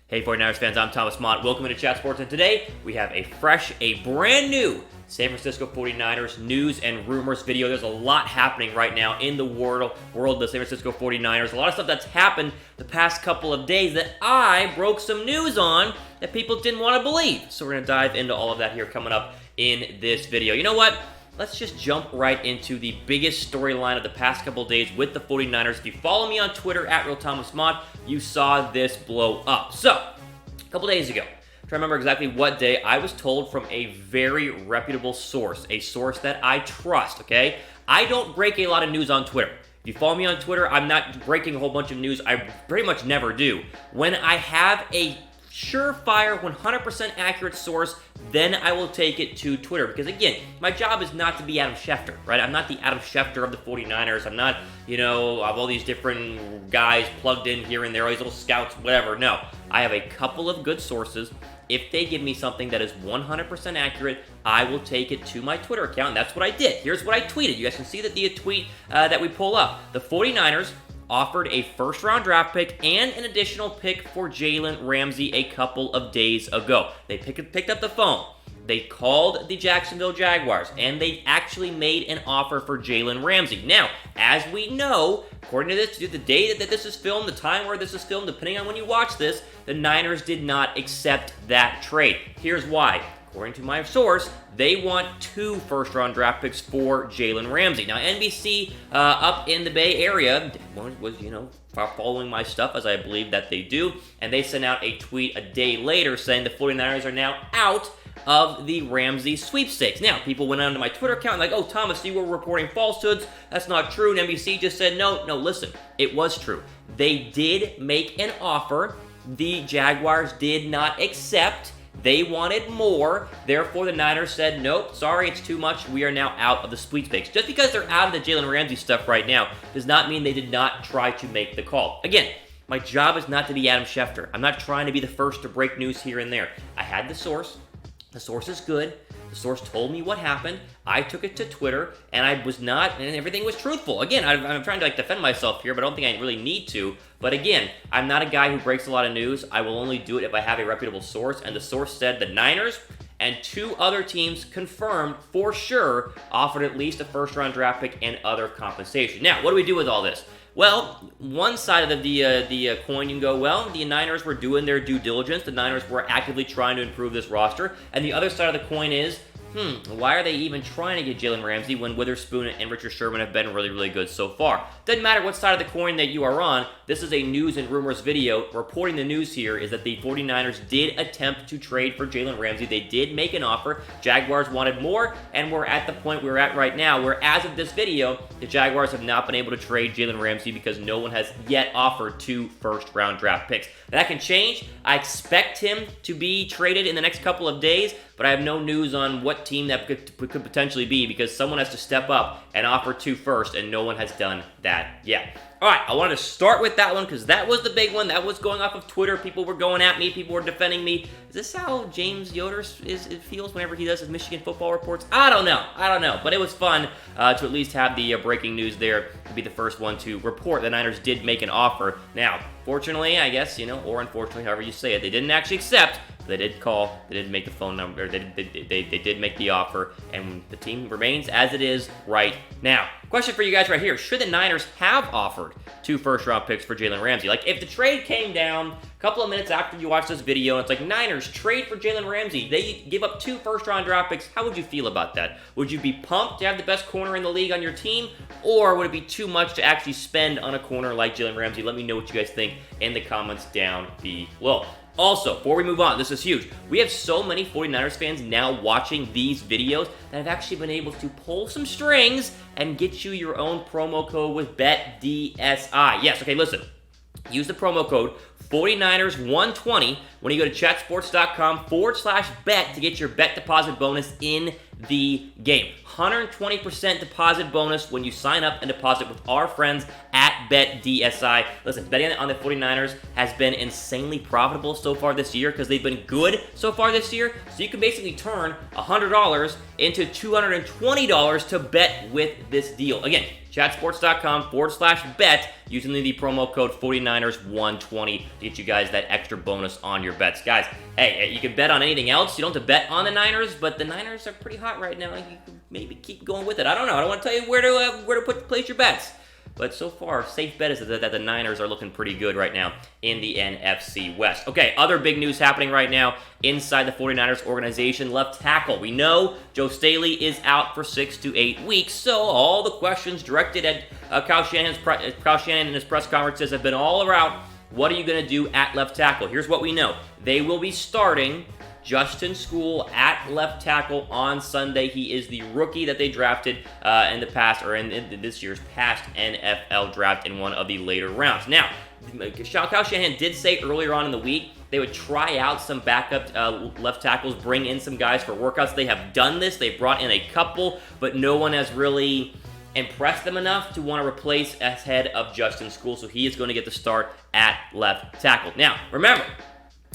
Hey 49ers fans, I'm Thomas Mott. Welcome to Chat Sports, and today we have a brand new San Francisco 49ers news and rumors video. There's a lot happening right now in the world of the San Francisco 49ers. A lot of stuff that's happened the past couple of days that I broke some news on that people didn't want to believe. So we're going to dive into all of that here coming up in this video. You know what? Let's just jump right into the biggest storyline of the past couple of days with the 49ers. If you follow me on Twitter, @RealThomasMott, you saw this blow up. So, a couple days ago, trying to remember exactly what day, I was told from a very reputable source, a source that I trust, okay? I don't break a lot of news on Twitter. If you follow me on Twitter, I'm not breaking a whole bunch of news. I pretty much never do. When I have a surefire, 100% accurate source, then I will take it to Twitter. Because again, my job is not to be Adam Schefter, right? I'm not the Adam Schefter of the 49ers. I'm not, of all these different guys plugged in here and there, all these little scouts, whatever. No, I have a couple of good sources. If they give me something that is 100% accurate, I will take it to my Twitter account. And that's what I did. Here's what I tweeted. You guys can see that the tweet that we pull up. The 49ers offered a first-round draft pick and an additional pick for Jalen Ramsey a couple of days ago. They picked up the phone. They called the Jacksonville Jaguars, and they actually made an offer for Jalen Ramsey. Now, as we know, according to this, the day that this is filmed, the time where this is filmed, depending on when you watch this, the Niners did not accept that trade. Here's why. According to my source, they want 2 first-round draft picks for Jalen Ramsey. Now, NBC up in the Bay Area was, following my stuff, as I believe that they do, and they sent out a tweet a day later saying the 49ers are now out of the Ramsey sweepstakes. Now, people went onto my Twitter account like, oh, Thomas, you were reporting falsehoods. That's not true. And NBC just said, no, listen, it was true. They did make an offer. The Jaguars did not accept. They wanted more, therefore the Niners said, nope, sorry, it's too much, we are now out of the sweepstakes. Just because they're out of the Jalen Ramsey stuff right now does not mean they did not try to make the call. Again, my job is not to be Adam Schefter. I'm not trying to be the first to break news here and there. I had the source. The source is good. The source told me what happened. I took it to Twitter, and everything was truthful. Again, I'm trying to defend myself here, but I don't think I really need to. But again, I'm not a guy who breaks a lot of news. I will only do it if I have a reputable source, and the source said the Niners and 2 other teams confirmed for sure offered at least a first-round draft pick and other compensation. Now, what do we do with all this? Well, one side of the coin, you can go, well, the Niners were doing their due diligence. The Niners were actively trying to improve this roster. And the other side of the coin is, why are they even trying to get Jalen Ramsey when Witherspoon and Richard Sherman have been really, really good so far? Doesn't matter what side of the coin that you are on. This is a news and rumors video. Reporting the news here is that the 49ers did attempt to trade for Jalen Ramsey. They did make an offer. Jaguars wanted more, and we're at the point we're at right now where, as of this video, the Jaguars have not been able to trade Jalen Ramsey because no one has yet offered 2 first-round draft picks. That can change. I expect him to be traded in the next couple of days, but I have no news on what team that could potentially be because someone has to step up and offer 2 first, and no one has done that yet. All right, I wanted to start with that one because that was the big one. That was going off of Twitter. People were going at me. People were defending me. Is this how James Yoder feels whenever he does his Michigan football reports? I don't know. But it was fun to at least have the breaking news there to be the first one to report the Niners did make an offer. Now, fortunately, I guess, or unfortunately, however you say it, they didn't actually accept. They did call, they did make the phone number, they did make the offer, and the team remains as it is right now. Question for you guys right here. Should the Niners have offered 2 first-round picks for Jalen Ramsey? If the trade came down a couple of minutes after you watch this video, and it's like, Niners, trade for Jalen Ramsey. They give up 2 first-round draft picks. How would you feel about that? Would you be pumped to have the best corner in the league on your team? Or would it be too much to actually spend on a corner like Jalen Ramsey? Let me know what you guys think in the comments down below. Also, before we move on, this is huge. We have so many 49ers fans now watching these videos that have actually been able to pull some strings and get you your own promo code with BetDSI. Yes, okay, listen. Use the promo code 49ers120 when you go to chatsports.com/bet to get your bet deposit bonus in the game. 120% deposit bonus when you sign up and deposit with our friends at BetDSI. Listen, betting on the 49ers has been insanely profitable so far this year because they've been good so far this year. So you can basically turn $100 into $220 to bet with this deal. Again, check chatsports.com/bet using the promo code 49ers120 to get you guys that extra bonus on your bets. Guys, hey, you can bet on anything else. You don't have to bet on the Niners, but the Niners are pretty hot right now. You can maybe keep going with it. I don't know. I don't want to tell you where to place your bets. But so far, safe bet is that the Niners are looking pretty good right now in the NFC West. Okay, other big news happening right now inside the 49ers organization. Left tackle. We know Joe Staley is out for 6 to 8 weeks, so all the questions directed at Kyle Shanahan in his press conferences have been all around, what are you going to do at left tackle? Here's what we know. They will be starting Justin Skule at left tackle on Sunday. He is the rookie that they drafted in the past, or in this year's past NFL draft in one of the later rounds. Now, Kyle Shanahan did say earlier on in the week they would try out some backup left tackles, bring in some guys for workouts. They have done this. They brought in a couple, but no one has really impressed them enough to want to replace as head of Justin Skule, so he is going to get the start at left tackle. Now, remember,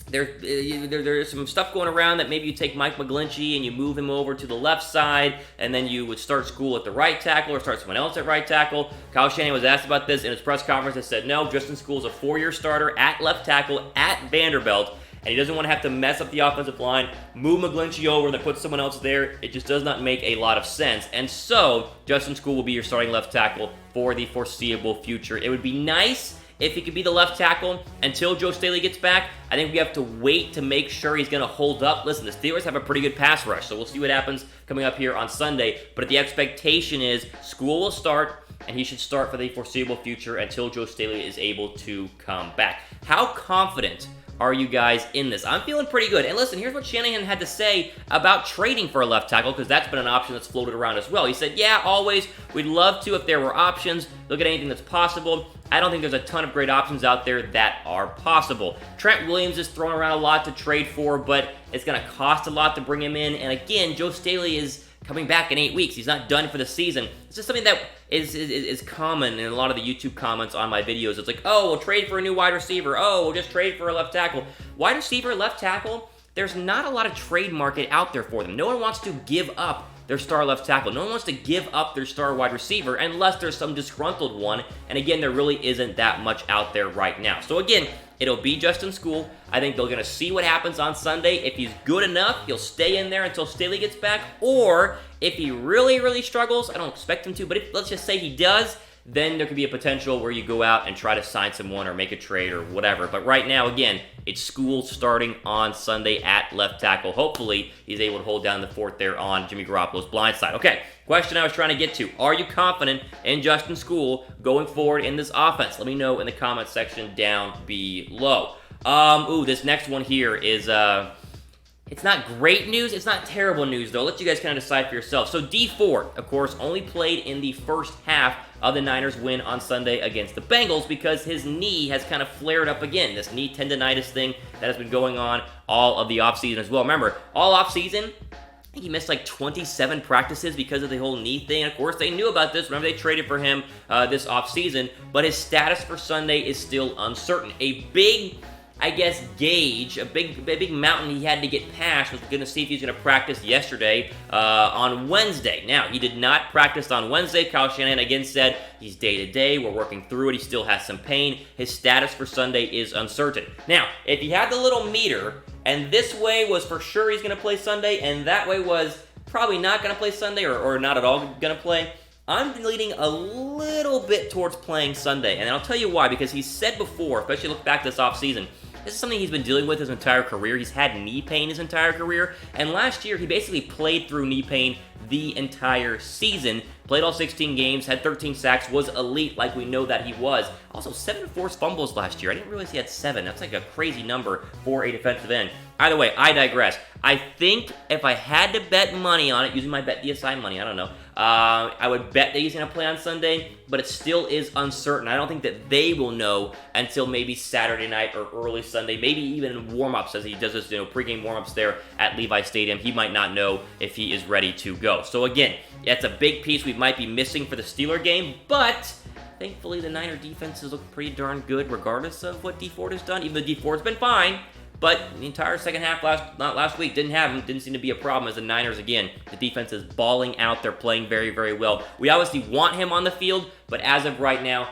there's some stuff going around that maybe you take Mike McGlinchey and you move him over to the left side, and then you would start Skule at the right tackle or start someone else at right tackle. Kyle Shanahan was asked about this in his press conference and said, no, Justin Skule is a 4-year starter at left tackle at Vanderbilt, and he doesn't want to have to mess up the offensive line, move McGlinchey over, then put someone else there. It just does not make a lot of sense. And so, Justin Skule will be your starting left tackle for the foreseeable future. It would be nice if he could be the left tackle until Joe Staley gets back. I think we have to wait to make sure he's going to hold up. Listen, the Steelers have a pretty good pass rush, so we'll see what happens coming up here on Sunday. But the expectation is Skule will start, and he should start for the foreseeable future until Joe Staley is able to come back. How confident are you guys in this? I'm feeling pretty good. And listen, here's what Shanahan had to say about trading for a left tackle, because that's been an option that's floated around as well. He said, yeah, always, we'd love to if there were options. Look at anything that's possible. I don't think there's a ton of great options out there that are possible. Trent Williams is thrown around a lot to trade for, but it's going to cost a lot to bring him in. And again, Joe Staley is coming back in 8 weeks. He's not done for the season. It's just something that is common in a lot of the YouTube comments on my videos. It's like, oh, we'll trade for a new wide receiver. Oh, we'll just trade for a left tackle. Wide receiver, left tackle, there's not a lot of trade market out there for them. No one wants to give up their star left tackle. No one wants to give up their star wide receiver unless there's some disgruntled one. And again, there really isn't that much out there right now. So again, it'll be Justin Skule. I think they're going to see what happens on Sunday. If he's good enough, he'll stay in there until Staley gets back. Or if he really, really struggles, I don't expect him to, but let's just say he does, then there could be a potential where you go out and try to sign someone or make a trade or whatever. But right now, again, it's Skule starting on Sunday at left tackle. Hopefully, he's able to hold down the fort there on Jimmy Garoppolo's blind side. Okay, question I was trying to get to. Are you confident in Justin Skule going forward in this offense? Let me know in the comment section down below. This next one here is, it's not great news. It's not terrible news, though. I'll let you guys kind of decide for yourself. So Dee Ford, of course, only played in the first half of the Niners' win on Sunday against the Bengals because his knee has kind of flared up again. This knee tendonitis thing that has been going on all of the offseason as well. Remember, all offseason, I think he missed like 27 practices because of the whole knee thing. Of course, they knew about this. Remember, they traded for him this offseason, but his status for Sunday is still uncertain. A big, I guess, gauge, a big mountain he had to get past was going to see if he's going to practice yesterday on Wednesday. Now, he did not practice on Wednesday. Kyle Shanahan again said he's day-to-day. We're working through it. He still has some pain. His status for Sunday is uncertain. Now, if he had the little meter, and this way was for sure he's going to play Sunday, and that way was probably not going to play Sunday or not at all going to play, I'm leaning a little bit towards playing Sunday. And I'll tell you why, because he's said before, especially look back this offseason, this is something he's been dealing with his entire career. He's had knee pain his entire career. And last year, he basically played through knee pain the entire season. Played all 16 games, had 13 sacks, was elite like we know that he was. Also, 7 forced fumbles last year. I didn't realize he had 7. That's like a crazy number for a defensive end. Either way, I digress. I think if I had to bet money on it, using my BetDSI money, I don't know, I would bet that he's going to play on Sunday, but it still is uncertain. I don't think that they will know until maybe Saturday night or early Sunday, maybe even in warm-ups as he does his pregame warm-ups there at Levi Stadium. He might not know if he is ready to go. So again, that's a big piece we might be missing for the Steeler game, but thankfully the Niner defenses look pretty darn good regardless of what Dee Ford has done, even though Dee Ford's been fine. but the entire second half last week didn't seem to be a problem as the Niners, again, the defense is balling out. They're playing very, very well. We obviously want him on the field, but as of right now,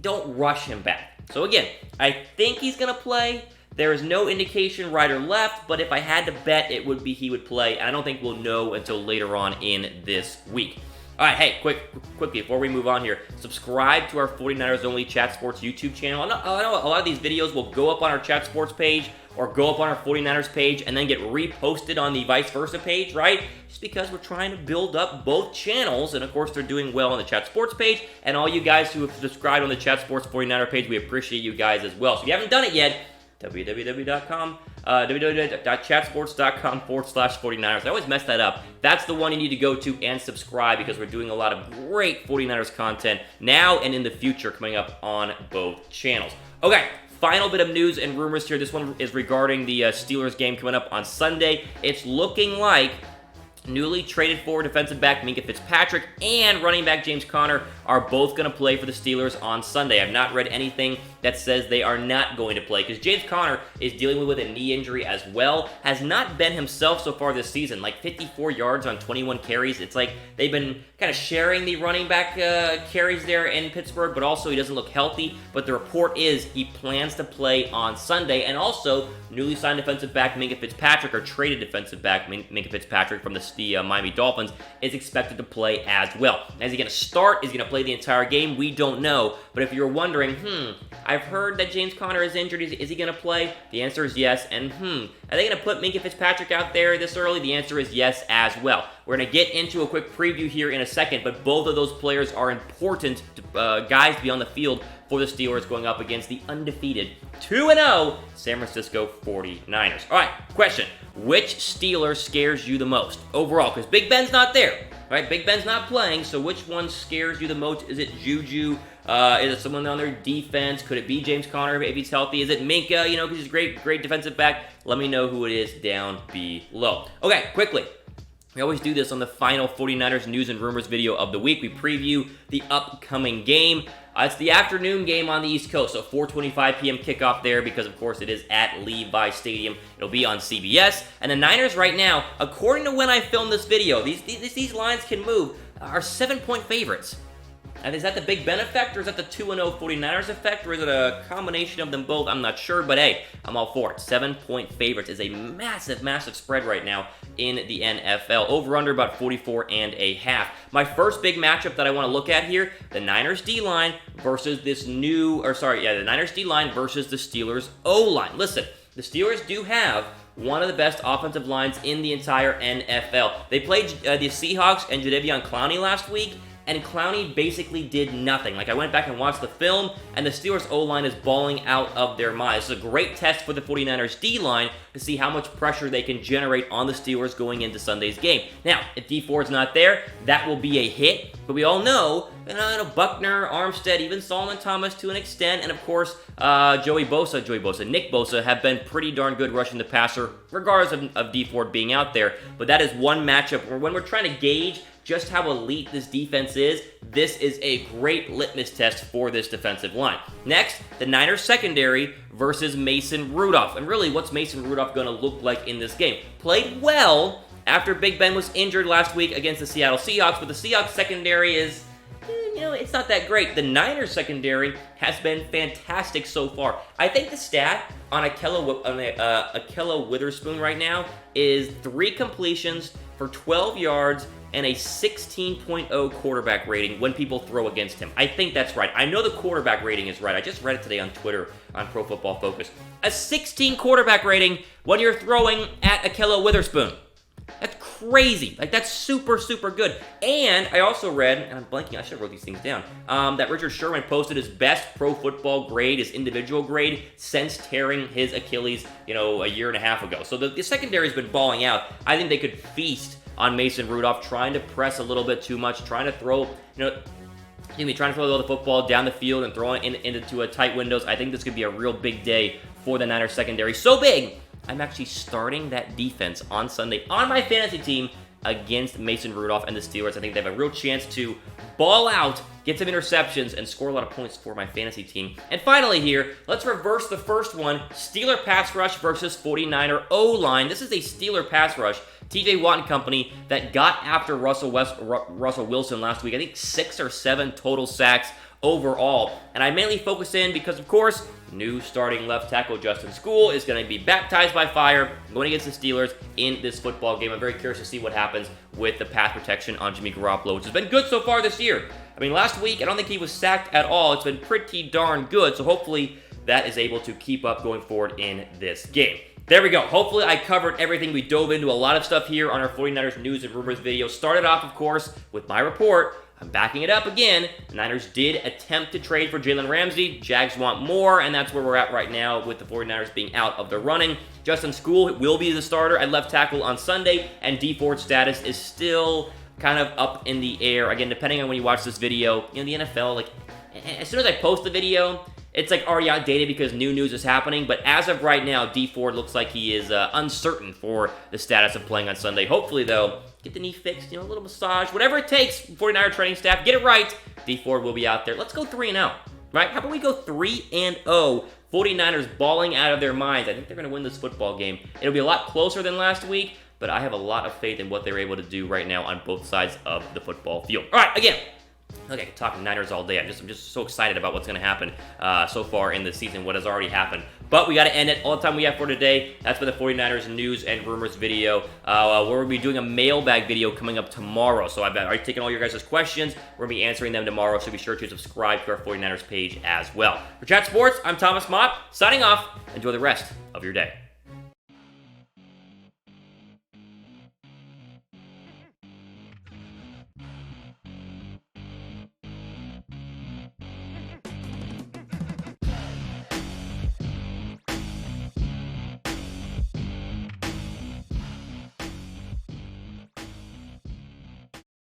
don't rush him back. So again, I think he's going to play. There is no indication right or left, but if I had to bet, it would be he would play. I don't think we'll know until later on in this week. All right, hey, quickly, before we move on here, subscribe to our 49ers Only Chat Sports YouTube channel. I know a lot of these videos will go up on our Chat Sports page or go up on our 49ers page and then get reposted on the vice versa page, right? Just because we're trying to build up both channels, and of course, they're doing well on the Chat Sports page, and all you guys who have subscribed on the Chat Sports 49er page, we appreciate you guys as well. So if you haven't done it yet, www.chatsports.com/49ers. I always mess that up. That's the one you need to go to and subscribe because we're doing a lot of great 49ers content now and in the future coming up on both channels. Okay, final bit of news and rumors here. This one is regarding the Steelers game coming up on Sunday. It's looking like newly traded forward defensive back Minkah Fitzpatrick and running back James Conner are both going to play for the Steelers on Sunday. I've not read anything that says they are not going to play because James Conner is dealing with a knee injury as well. Has not been himself so far this season, like 54 yards on 21 carries. It's like they've been kind of sharing the running back carries there in Pittsburgh, but also he doesn't look healthy. But the report is he plans to play on Sunday, and also newly signed defensive back Minkah Fitzpatrick, or traded defensive back Minkah Fitzpatrick from the Miami Dolphins, is expected to play as well. Is he going to start? Is he going to play the entire game? We don't know. But if you're wondering, I've heard that James Conner is injured. Is he going to play? The answer is yes. And are they going to put Minkah Fitzpatrick out there this early? The answer is yes as well. We're going to get into a quick preview here in a second, but both of those players are important guys to be on the field for the Steelers going up against the undefeated 2-0 San Francisco 49ers. All right, question. Which Steeler scares you the most overall? Because Big Ben's not there, right? Big Ben's not playing, so which one scares you the most? Is it Juju? Is it someone on their defense? Could it be James Conner if he's healthy? Is it Minkah, because he's a great defensive back? Let me know who it is down below. Okay, quickly. We always do this on the final 49ers news and rumors video of the week. We preview the upcoming game. It's the afternoon game on the East Coast, so 4:25 p.m. kickoff there because, of course, it is at Levi Stadium. It'll be on CBS. And the Niners right now, according to when I filmed this video, these lines can move, are 7-point favorites. And is that the Big Ben effect, or is that the 2-0 49ers effect, or is it a combination of them both? I'm not sure, but hey, I'm all for it. 7-point favorites is a massive, massive spread right now in the NFL. Over-under about 44.5. My first big matchup that I want to look at here, the Niners D-line versus the Niners D-line versus the Steelers O-line. Listen, the Steelers do have one of the best offensive lines in the entire NFL. They played the Seahawks and Jadeveon Clowney last week, and Clowney basically did nothing. Like, I went back and watched the film, and the Steelers O-line is balling out of their minds. This is a great test for the 49ers D-line to see how much pressure they can generate on the Steelers going into Sunday's game. Now, if Dee Ford's not there, that will be a hit, but we all know, Buckner, Armstead, even Solomon Thomas to an extent, and of course, Nick Bosa have been pretty darn good rushing the passer, regardless of Dee Ford being out there. But that is one matchup where when we're trying to gauge just how elite this defense is, this is a great litmus test for this defensive line. Next, the Niners secondary versus Mason Rudolph. And really, what's Mason Rudolph going to look like in this game? Played well after Big Ben was injured last week against the Seattle Seahawks, but the Seahawks secondary is, it's not that great. The Niners secondary has been fantastic so far. I think the stat on Akhello Witherspoon right now is 3 completions for 12 yards and a 16.0 quarterback rating when people throw against him. I think that's right. I know the quarterback rating is right. I just read it today on Twitter on Pro Football Focus. A 16 quarterback rating when you're throwing at Akhello Witherspoon. That's crazy. Like, that's super, super good. And I also read, and I'm blanking, I should have wrote these things down, that Richard Sherman posted his best pro football grade, his individual grade, since tearing his Achilles, a year and a half ago. So the secondary's been balling out. I think they could feast on Mason Rudolph, trying to press a little bit too much, trying to throw the football down the field and throw it into tight windows. I think this could be a real big day for the Niners secondary. So big, I'm actually starting that defense on Sunday on my fantasy team against Mason Rudolph and the Steelers. I think they have a real chance to ball out, get some interceptions, and score a lot of points for my fantasy team. And finally here, let's reverse the first one. Steeler pass rush versus 49er O-line. This is a Steeler pass rush. TJ Watt and company that got after Russell Wilson last week. I think 6 or 7 total sacks overall. And I mainly focus in because, of course, new starting left tackle Justin Skule is going to be baptized by fire going against the Steelers in this football game. I'm very curious to see what happens with the pass protection on Jimmy Garoppolo, which has been good so far this year. I mean, last week, I don't think he was sacked at all. It's been pretty darn good, so hopefully that is able to keep up going forward in this game. There we go. Hopefully I covered everything. We dove into a lot of stuff here on our 49ers news and rumors video. Started off, of course, with my report. I'm backing it up again. The Niners did attempt to trade for Jalen Ramsey. Jags want more, and that's where we're at right now with the 49ers being out of the running. Justin Skule will be the starter at left tackle on Sunday, and Dee Ford's status is still kind of up in the air. Again, depending on when you watch this video, the NFL, like, as soon as I post the video, it's like already outdated because new news is happening, but as of right now, Dee Ford looks like he is uncertain for the status of playing on Sunday. Hopefully, though, get the knee fixed, a little massage, whatever it takes, 49er training staff, get it right. Dee Ford will be out there. Let's go 3-0, right? How about we go 3-0? 49ers balling out of their minds. I think they're going to win this football game. It'll be a lot closer than last week, but I have a lot of faith in what they're able to do right now on both sides of the football field. All right, again, look, I could talk Niners all day. I'm just so excited about what's going to happen so far in the season, what has already happened. But we got to end it. All the time we have for today. That's for the 49ers news and rumors video. We'll be doing a mailbag video coming up tomorrow. So I've already taken all your guys' questions. We're going to be answering them tomorrow, so be sure to subscribe to our 49ers page as well. For Chat Sports, I'm Thomas Mott, signing off. Enjoy the rest of your day.